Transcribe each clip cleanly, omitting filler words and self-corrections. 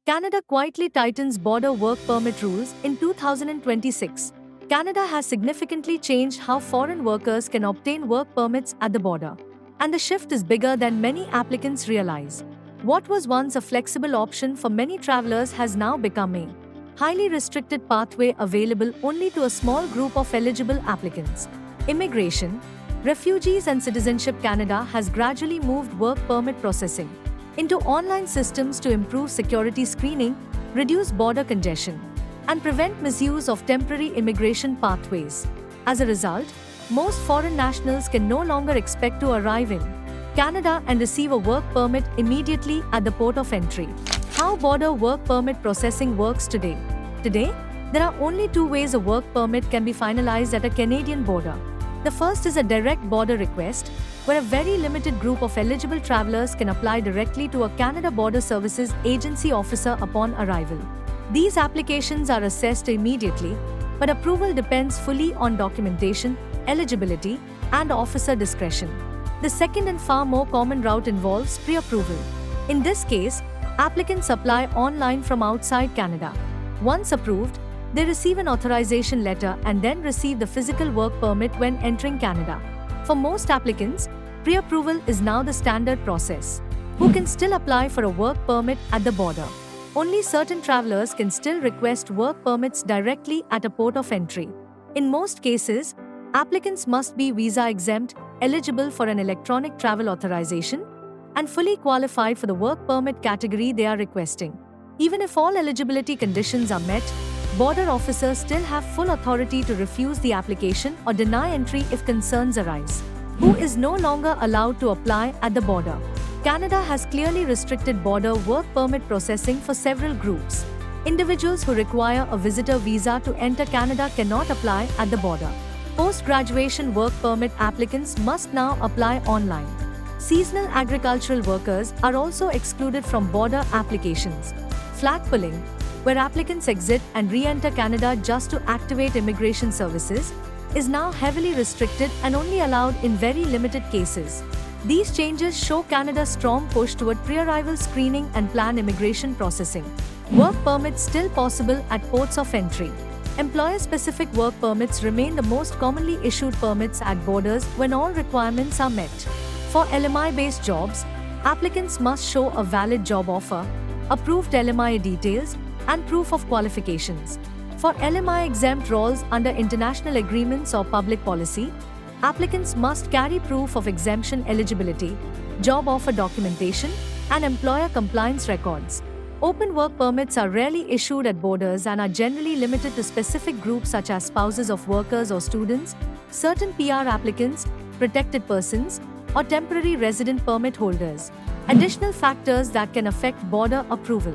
Canada quietly tightens border work permit rules in 2026. Canada has significantly changed how foreign workers can obtain work permits at the border. And the shift is bigger than many applicants realize. What was once a flexible option for many travelers has now become a highly restricted pathway available only to a small group of eligible applicants. Immigration, Refugees and Citizenship Canada has gradually moved work permit processing into online systems to improve security screening, reduce border congestion, and prevent misuse of temporary immigration pathways. As a result, most foreign nationals can no longer expect to arrive in Canada and receive a work permit immediately at the port of entry. How border work permit processing works today? Today, there are only two ways a work permit can be finalized at a Canadian border. The first is a direct border request, where a very limited group of eligible travelers can apply directly to a Canada Border Services Agency officer upon arrival. These applications are assessed immediately, but approval depends fully on documentation, eligibility, and officer discretion. The second and far more common route involves pre-approval. In this case, applicants apply online from outside Canada. Once approved, they receive an authorization letter and then receive the physical work permit when entering Canada. For most applicants, pre-approval is now the standard process. Who can still apply for a work permit at the border? Only certain travelers can still request work permits directly at a port of entry. In most cases, applicants must be visa exempt, eligible for an electronic travel authorization, and fully qualified for the work permit category they are requesting. Even if all eligibility conditions are met, border officers still have full authority to refuse the application or deny entry if concerns arise. Who is no longer allowed to apply at the border? Canada has clearly restricted border work permit processing for several groups. Individuals who require a visitor visa to enter Canada cannot apply at the border. Post-graduation work permit applicants must now apply online. Seasonal agricultural workers are also excluded from border applications. Flag pulling, where applicants exit and re-enter Canada just to activate immigration services, is now heavily restricted and only allowed in very limited cases. These changes show Canada's strong push toward pre-arrival screening and planned immigration processing. Work permits still possible at ports of entry. Employer-specific work permits remain the most commonly issued permits at borders when all requirements are met. For LMI-based jobs, applicants must show a valid job offer, approved LMI details, and proof of qualifications. For LMI-exempt roles under international agreements or public policy, applicants must carry proof of exemption eligibility, job offer documentation, and employer compliance records. Open work permits are rarely issued at borders and are generally limited to specific groups such as spouses of workers or students, certain PR applicants, protected persons, or temporary resident permit holders. Additional factors that can affect border approval.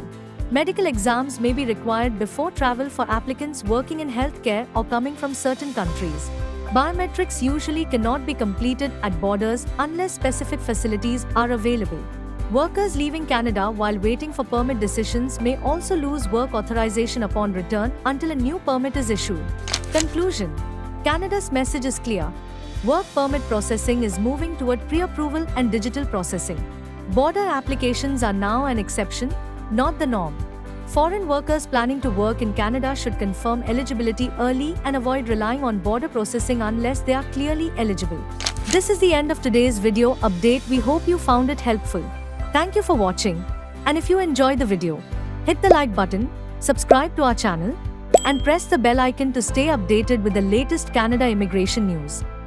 Medical exams may be required before travel for applicants working in healthcare or coming from certain countries. Biometrics usually cannot be completed at borders unless specific facilities are available. Workers leaving Canada while waiting for permit decisions may also lose work authorization upon return until a new permit is issued. Conclusion: Canada's message is clear. Work permit processing is moving toward pre-approval and digital processing. Border applications are now an exception, not the norm. Foreign workers planning to work in Canada should confirm eligibility early and avoid relying on border processing unless they are clearly eligible. This is the end of today's video update. We hope you found it helpful. Thank you for watching. And if you enjoyed the video, hit the like button, subscribe to our channel, and press the bell icon to stay updated with the latest Canada immigration news.